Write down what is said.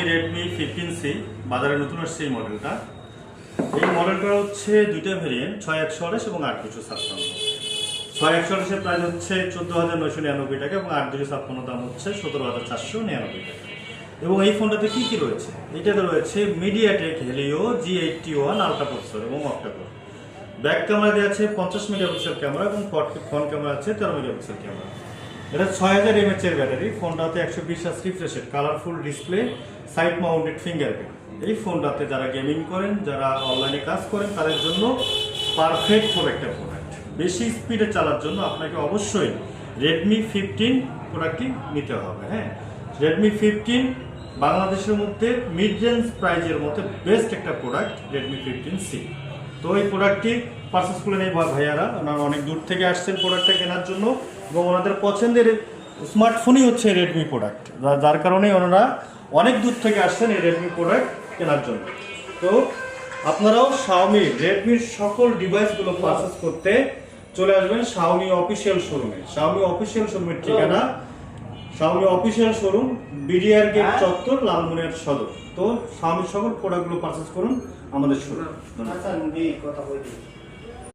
Redmi 15C বাজারে নতুন আসছে এই মডেলটা। এই মডেলটা হচ্ছে দুইটা ভেরিয়েন্ট, 6128 এবং 8256। 6128 এর প্রাইস হচ্ছে 14,999 টাকা এবং 8256 দাম হচ্ছে 17,499 টাকা। এবং এই ফোনটাতে কি কি রয়েছে? এটাতে রয়েছে MediaTek Helio G81 ultra processor এবং অক্টা-কোর। ব্যাক ক্যামেরা দেওয়া আছে 50 মেগাপিক্সেল ক্যামেরা এবং ফ্রন্ট ক্যামেরা আছে 13 মেগাপিক্সেল ক্যামেরা। এটা 6000 mAh এর ব্যাটারি। ফোনটাতে 120 hertz refresh rate, colourful display, side mounted fingerprint. এই ফোনটাতে যারা গেমিং করেন, যারা অনলাইনে কাজ করেন, তাদের জন্য পারফেক্ট হবে একটা প্রোডাক্ট। বেশি স্পিডে চালার জন্য আপনাকে অবশ্যই Redmi 15 প্রোডাক্টটি নিতে হবে। হ্যাঁ, Redmi 15 বাংলাদেশের মধ্যে মিড রেঞ্জ প্রাইজের মধ্যে বেস্ট একটা প্রোডাক্ট Redmi 15C। তো এই প্রোডাক্টটি পারচেস করে নেই ভাইয়ারা, ওনারা অনেক দূর থেকে আসছেন প্রোডাক্টটা কেনার জন্য এবং ওনাদের পছন্দের স্মার্টফোনই হচ্ছে রেডমি প্রোডাক্ট, যার কারণে ওনারা অনেক দূর থেকে আসছেন এই রেডমি প্রোডাক্ট কেনার জন্য। তো আপনারাও Xiaomi রেডমির সকল ডিভাইসগুলো পারচেস করতে চলে আসবেন Xiaomi অফিসিয়াল শোরুমে। Xiaomi অফিসিয়াল শোরুমের ঠিকানা Xiaomi official showroom, BDR gate চত্বর, লালমনিরহাট সদর। তো Xiaomi সকল প্রোডাক্টগুলো পারচেস করুন আমাদের শোরুম। আচ্ছা, কথা বলি।